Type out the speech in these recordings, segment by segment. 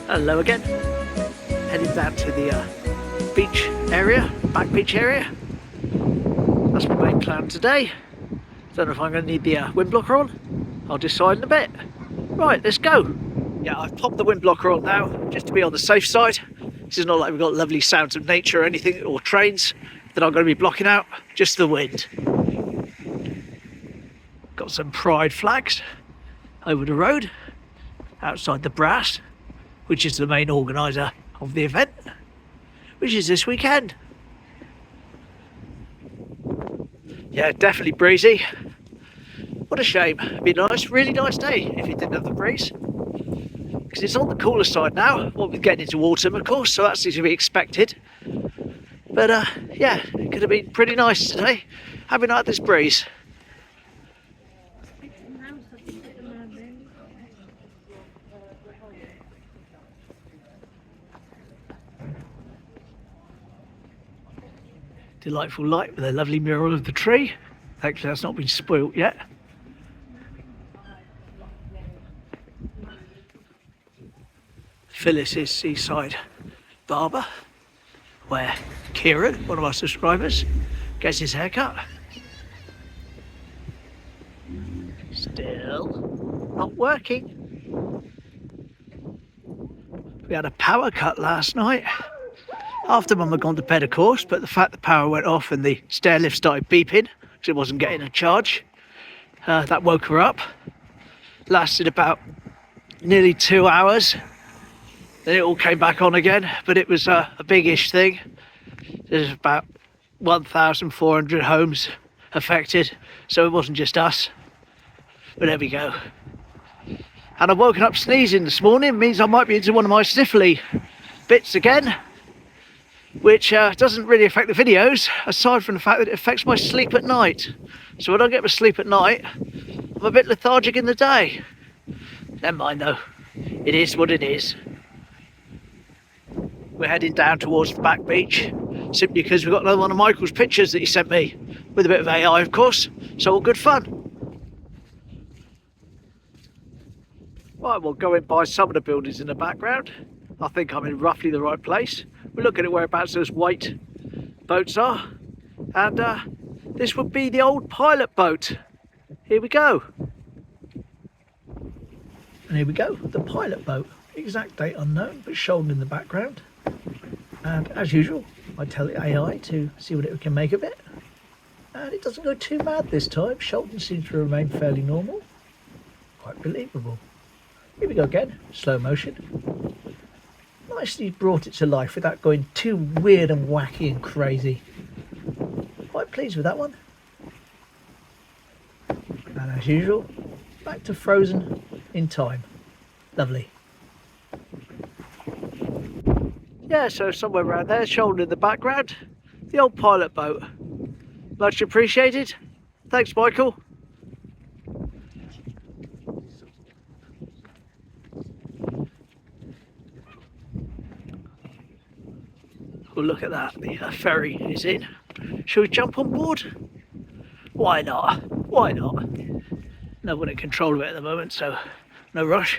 Hello again. Heading down to the beach area, back beach area. That's my main plan today. Don't know if I'm going to need the wind blocker on. I'll decide in a bit. Right, let's go. Yeah, I've popped the wind blocker on now, just to be on the safe side. This is not like we've got lovely sounds of nature or anything, or trains that I'm going to be blocking out, just the wind. Got some pride flags over the road, outside the Brass, which is the main organiser of the event, which is this weekend. Yeah, definitely breezy. What a shame. It'd be a nice, really nice day if it didn't have the breeze. Because it's on the cooler side now. Well, we're getting into autumn, of course, so that's to be expected. But yeah, it could have been pretty nice today, having had this breeze. Delightful light with a lovely mural of the tree. Thankfully that's not been spoilt yet. Phyllis's Seaside Barber, where Kieran, one of our subscribers, gets his haircut. Still not working. We had a power cut last night. After Mum had gone to bed, of course, but the fact the power went off and the stair lift started beeping because it wasn't getting a charge, that woke her up. Lasted about nearly 2 hours. Then it all came back on again, but it was a big-ish thing. There's about 1,400 homes affected, so it wasn't just us. But there we go. And I've woken up sneezing this morning, means I might be into one of my sniffly bits again, which doesn't really affect the videos, aside from the fact that it affects my sleep at night. So when I get my sleep at night, I'm a bit lethargic in the day. Never mind though, it is what it is. We're heading down towards the back beach, simply because we've got another one of Michael's pictures that he sent me, with a bit of AI of course, so all good fun. Right, well, going by some of the buildings in the background, I think I'm in roughly the right place. We're looking at whereabouts those white boats are, and this would be the old pilot boat. Here we go. And here we go, the pilot boat. Exact date unknown, but Shaldon in the background. And as usual, I tell the AI to see what it can make of it. And it doesn't go too mad this time. Shaldon seems to remain fairly normal. Quite believable. Here we go again, slow motion. Nicely brought it to life without going too weird and wacky and crazy. Quite pleased with that one. And as usual, back to frozen in time. Lovely. Yeah, so somewhere around there, Shaldon in the background, the old pilot boat. Much appreciated. Thanks, Michael. Well, look at that, the ferry is in. Shall we jump on board? Why not? Why not? No one in control of it at the moment, so no rush.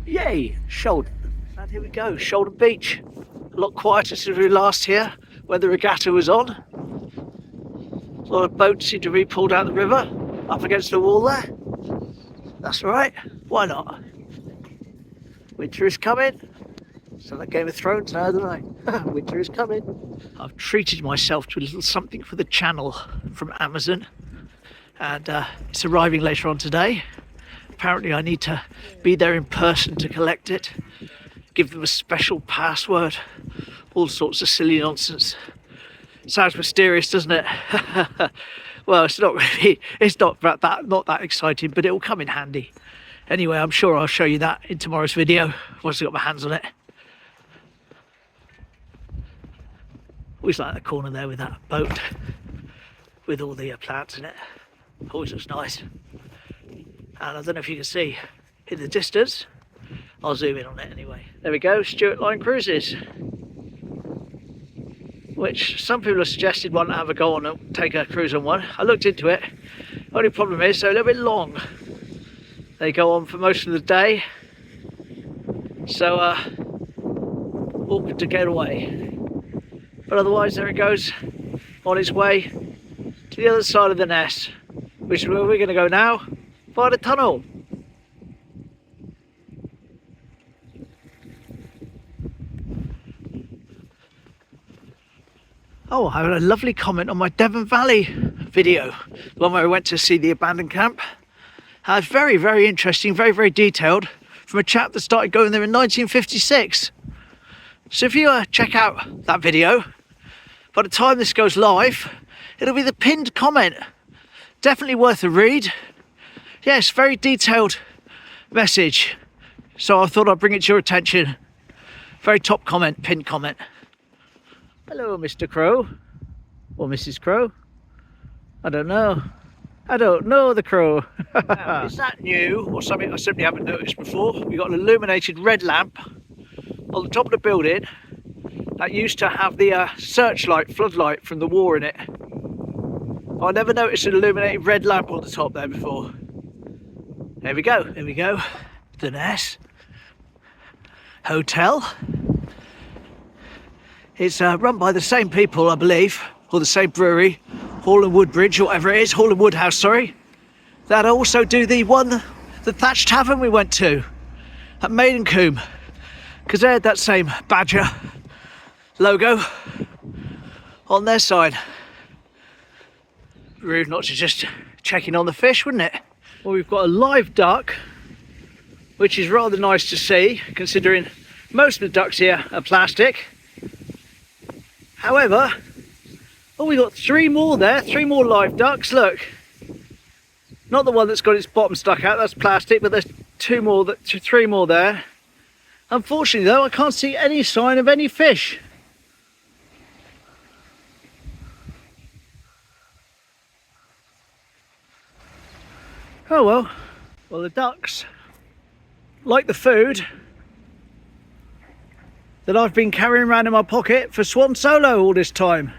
Yay, Shaldon. And here we go, Shaldon Beach. A lot quieter since we were last here, when the regatta was on. A lot of boats seem to be pulled out the river, up against the wall there. That's right, why not? Winter is coming. So that Game of Thrones now, don't I? Winter is coming. I've treated myself to a little something for the channel from Amazon. and it's arriving later on today. Apparently I need to be there in person to collect it, give them a special password, all sorts of silly nonsense. Sounds mysterious, doesn't it? Well, it's not really, it's not that exciting, but it will come in handy. Anyway, I'm sure I'll show you that in tomorrow's video once I've got my hands on it. Always like the corner there with that boat with all the plants in it. Always looks nice. And I don't know if you can see in the distance, I'll zoom in on it anyway. There we go, Stuart Line Cruises, which some people have suggested want to have a go on and take a cruise on one. I looked into it. Only problem is they're a little bit long. They go on for most of the day, so awkward to get away. But otherwise, there it goes on its way to the other side of the Ness, which is where we're going to go now, via the tunnel. Oh, I had a lovely comment on my Devon Valley video, the one where I went to see the abandoned camp. It's very, very interesting, very, very detailed, from a chap that started going there in 1956. So if you check out that video, by the time this goes live, it'll be the pinned comment. Definitely worth a read. Yes, very detailed message. So I thought I'd bring it to your attention. Very top comment, pinned comment. Hello, Mr. Crow. Or Mrs. Crow. I don't know. I don't know the crow. Now, is that new or something I simply haven't noticed before? We've got an illuminated red lamp on the top of the building that used to have the searchlight, floodlight from the war in it. I never noticed an illuminated red lamp on the top there before. There we go, there we go. The Ness Hotel. It's run by the same people, I believe, or the same brewery, Hall and Woodbridge, or whatever it is, Hall and Woodhouse, sorry. That also do the Thatched Tavern we went to at Maidencombe, because they had that same badger logo on their sign. Rude not to just check in on the fish, wouldn't it? Well, we've got a live duck, which is rather nice to see, considering most of the ducks here are plastic. However, oh, we got three more there, three more live ducks, look. Not the one that's got its bottom stuck out, that's plastic, but there's three more there. Unfortunately though, I can't see any sign of any fish. Oh well. Well, the ducks like the food that I've been carrying around in my pocket for Swan Solo all this time.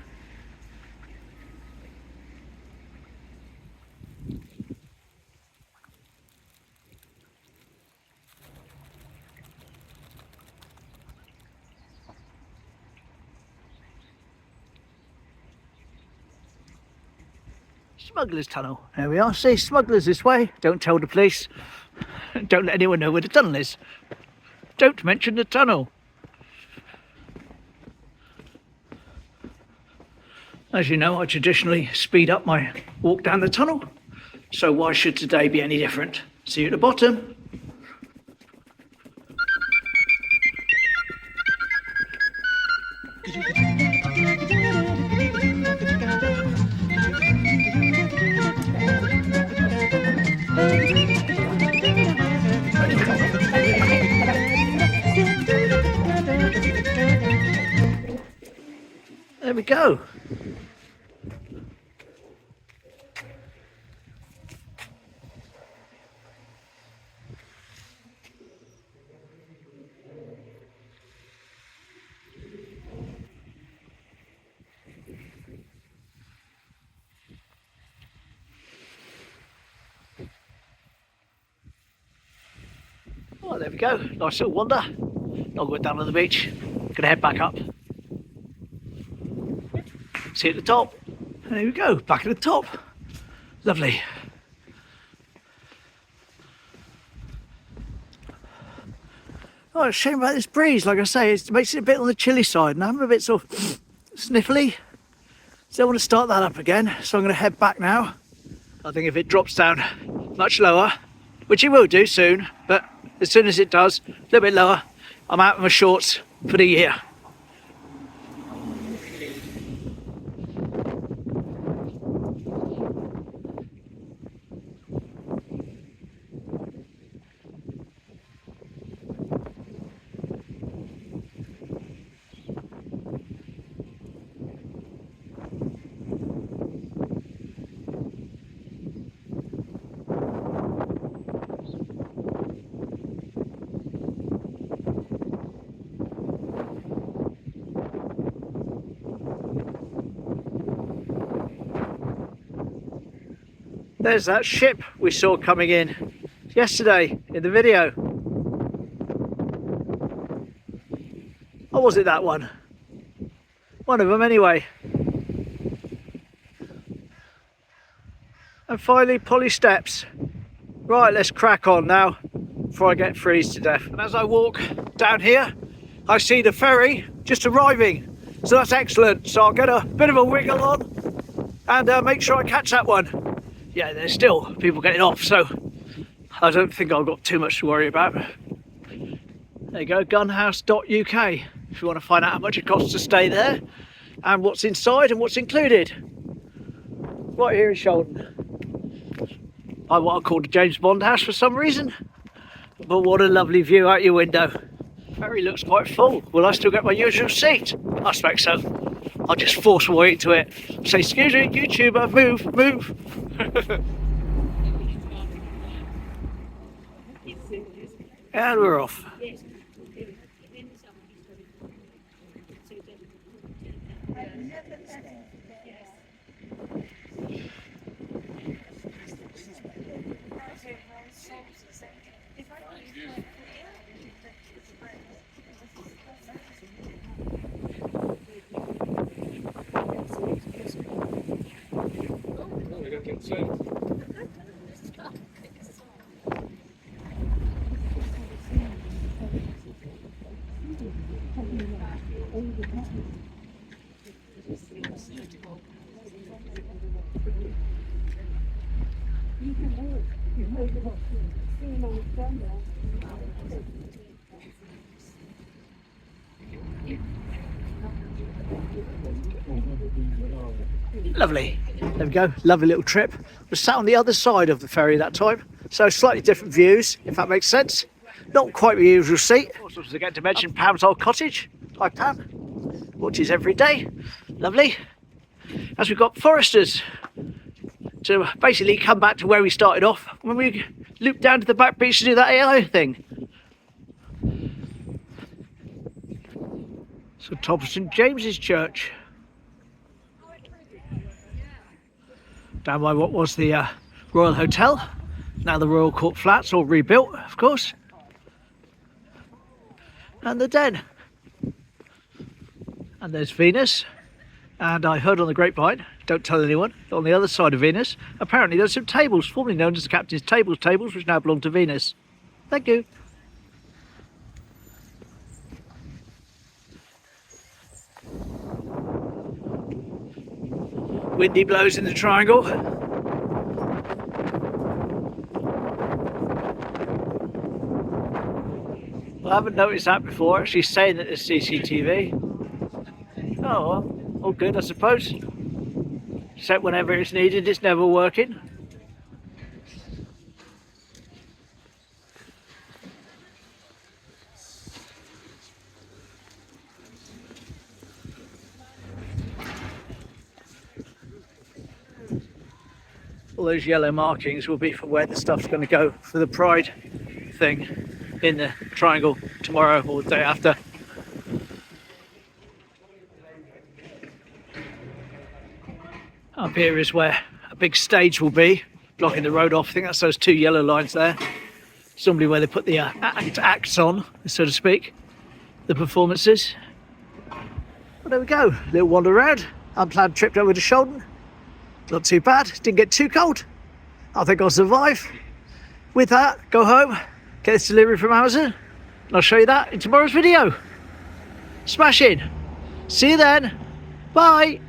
Smugglers Tunnel. There we are. See, smugglers this way. Don't tell the police. Don't let anyone know where the tunnel is. Don't mention the tunnel. As you know, I traditionally speed up my walk down the tunnel. So why should today be any different? See you at the bottom. There we go. Oh, there we go. Nice little wander. Not going down on the beach. Gonna head back up. See you at the top. There we go. Back at the top. Lovely. Oh, it's a shame about this breeze. Like I say, it makes it a bit on the chilly side, and I'm a bit sort of sniffly. So I want to start that up again. So I'm going to head back now I think if it drops down much lower, which it will do soon, but as soon as it does, a little bit lower, I'm out of my shorts for the year. There's that ship we saw coming in yesterday in the video. Or was it that one? One of them anyway. And finally, Polly steps. Right, let's crack on now before I get freeze to death. And as I walk down here, I see the ferry just arriving. So that's excellent. So I'll get a bit of a wiggle on and make sure I catch that one. Yeah, there's still people getting off, so I don't think I've got too much to worry about. There you go, gunhouse.uk, if you want to find out how much it costs to stay there and what's inside and what's included. Right here in Shaldon. By what I call the James Bond house for some reason, but what a lovely view out your window. Ferry looks quite full. Will I still get my usual seat? I expect so. I'll just force my way into it. Say, excuse me, YouTuber, move, move. And we're off. Lovely. There we go. Lovely little trip. We're sat on the other side of the ferry that time, so slightly different views, if that makes sense. Not quite the usual seat. Also forget to mention Pam's old cottage. Hi Pam. Watches every day. Lovely. As we've got foresters to basically come back to where we started off when we looped down to the back beach to do that AI thing. So top of St James's Church. Down by what was the Royal Hotel. Now the Royal Court Flats, all rebuilt, of course. And the Den. And there's Venus. And I heard on the grapevine, don't tell anyone, on the other side of Venus, apparently there's some tables, formerly known as the Captain's tables, which now belong to Venus. Thank you. Windy blows in the triangle. Well, I haven't noticed that before, actually saying that there's CCTV. Oh well. All good, I suppose. Except whenever it's needed, it's never working. All those yellow markings will be for where the stuff's going to go for the Pride thing in the triangle tomorrow or the day after. Up here is where a big stage will be, blocking the road off. I think that's those two yellow lines there. It's normally where they put the acts on, so to speak, the performances. Well, there we go, little wander around. Unplanned trip over to Shaldon. Not too bad, didn't get too cold. I think I'll survive. With that, go home, get this delivery from Amazon, and I'll show you that in tomorrow's video. Smash in. See you then. Bye.